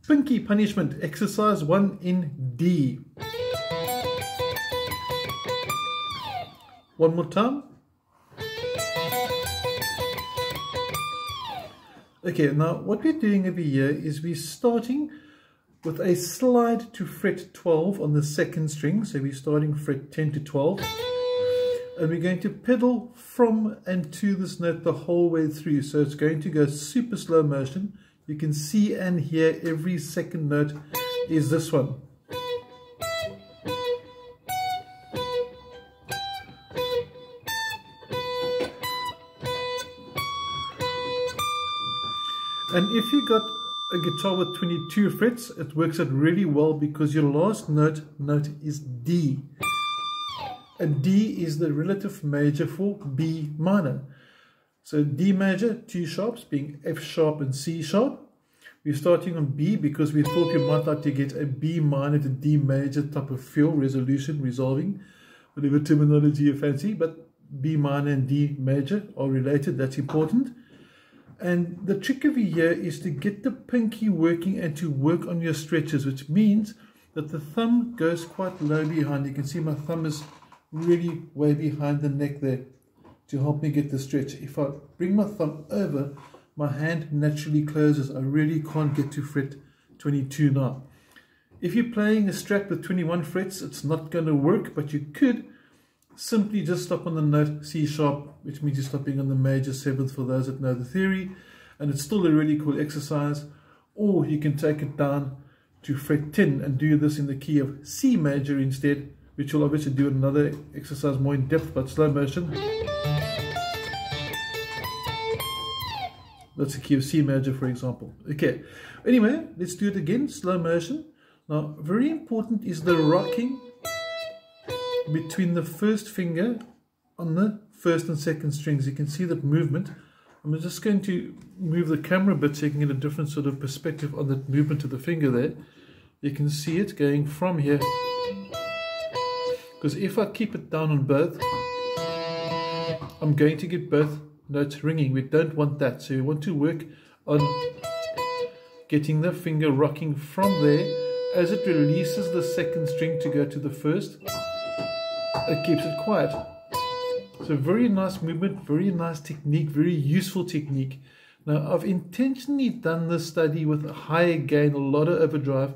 Pinky punishment, exercise 1 in D. One more time. Okay, now what we're doing over here is we're starting with a slide to fret 12 on the second string. So we're starting fret 10 to 12. And we're going to pedal from and to this note the whole way through. So it's going to go super slow motion. You can see and hear every second note is this one. And if you got a guitar with 22 frets, it works out really well because your last note is D. And D is the relative major for B minor. So D major, 2 sharps being F sharp and C sharp. We're starting on B because we thought we might like to get a B minor to D major type of feel, resolution, resolving, whatever terminology you fancy. But B minor and D major are related, that's important. And the trick over here is to get the pinky working and to work on your stretches, which means that the thumb goes quite low behind. You can see my thumb is really way behind the neck there to help me get the stretch. If I bring my thumb over, my hand naturally closes. I really can't get to fret 22 now. If you're playing a strat with 21 frets, it's not going to work, but you could simply just stop on the note C sharp, which means you're stopping on the major 7th for those that know the theory, and it's still a really cool exercise. Or you can take it down to fret 10 and do this in the key of C major instead, which will obviously do another exercise more in depth, but slow motion. That's the key of C major, for example. Okay, anyway, let's do it again, slow motion. Now, very important is the rocking between the first finger on the first and second strings. You can see that movement. I'm just going to move the camera a bit so you can get a different sort of perspective on the movement of the finger there. You can see it going from here. Because if I keep it down on both, I'm going to get both notes ringing. We don't want that. So we want to work on getting the finger rocking from there. As it releases the second string to go to the first, it keeps it quiet. So very nice movement, very nice technique, very useful technique. Now I've intentionally done this study with a higher gain, a lot of overdrive,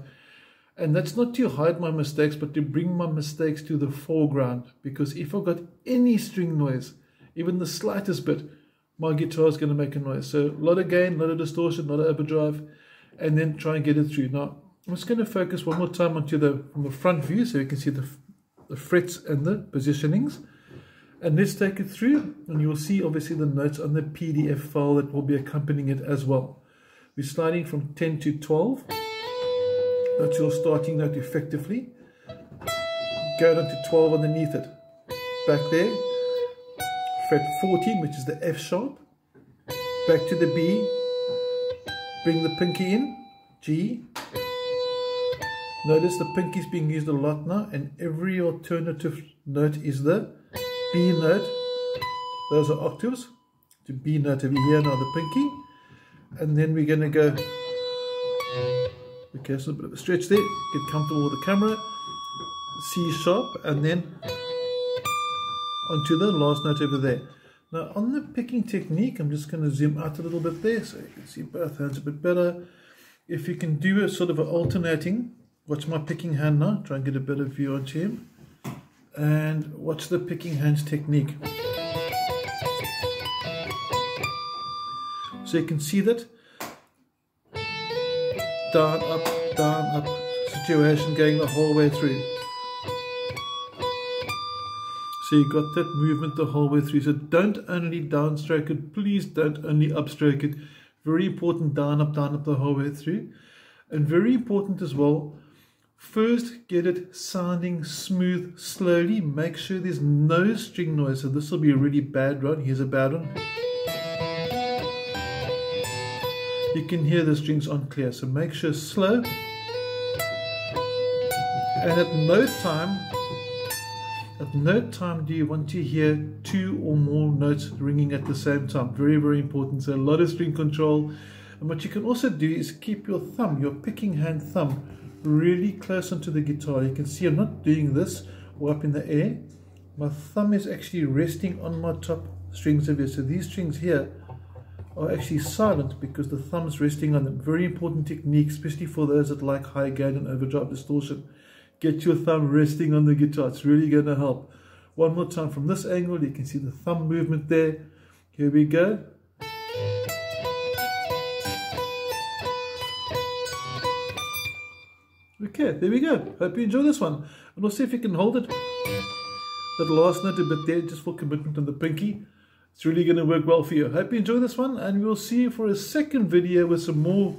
and that's not to hide my mistakes, but to bring my mistakes to the foreground. Because if I've got any string noise, even the slightest bit, my guitar is going to make a noise. So a lot of gain, a lot of distortion, a lot of overdrive, and then try and get it through. Now I'm just going to focus one more time onto from the front view so you can see the frets and the positionings. And let's take it through, and you'll see obviously the notes on the PDF file that will be accompanying it as well. We're sliding from 10 to 12. That's your starting note effectively. Go down to 12 underneath it. Back there. Fret 14, which is the F sharp. Back to the B. Bring the pinky in. G. Notice the pinky is being used a lot now, and every alternative note is the B note. Those are octaves. The B note over here, now the pinky. And then we're going to go, okay, so a bit of a stretch there, get comfortable with the camera, C sharp, and then onto the last note over there. Now on the picking technique, I'm just going to zoom out a little bit there so you can see both hands a bit better. If you can do a sort of an alternating, watch my picking hand now, try and get a better view onto him, and watch the picking hands technique. So you can see that down, up situation going the whole way through. So you got that movement the whole way through. So don't only downstroke it, please don't only upstroke it. Very important, down, up the whole way through. And very important as well, first get it sounding smooth slowly. Make sure there's no string noise. So this will be a really bad one. Here's a bad one. You can hear the strings aren't clear, so make sure slow. And at no time do you want to hear 2 or more notes ringing at the same time. Very, very important. So a lot of string control, And what you can also do is keep your thumb, your picking hand thumb, really close onto the guitar. You can see I'm not doing this or up in the air. My thumb is actually resting on my top strings of here. So these strings here are actually silent because the thumb's resting on them. Very important technique, especially for those that like high gain and overdrive distortion. Get your thumb resting on the guitar. It's really going to help. One more time from this angle. You can see the thumb movement there. Here we go. Okay, there we go. Hope you enjoy this one. And we'll see if you can hold it. That last note a bit there, just for commitment on the pinky. It's really going to work well for you. Hope you enjoy this one, and we'll see you for a second video with some more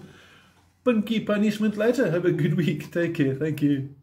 pinky punishment later. Have a good week. Take care. Thank you.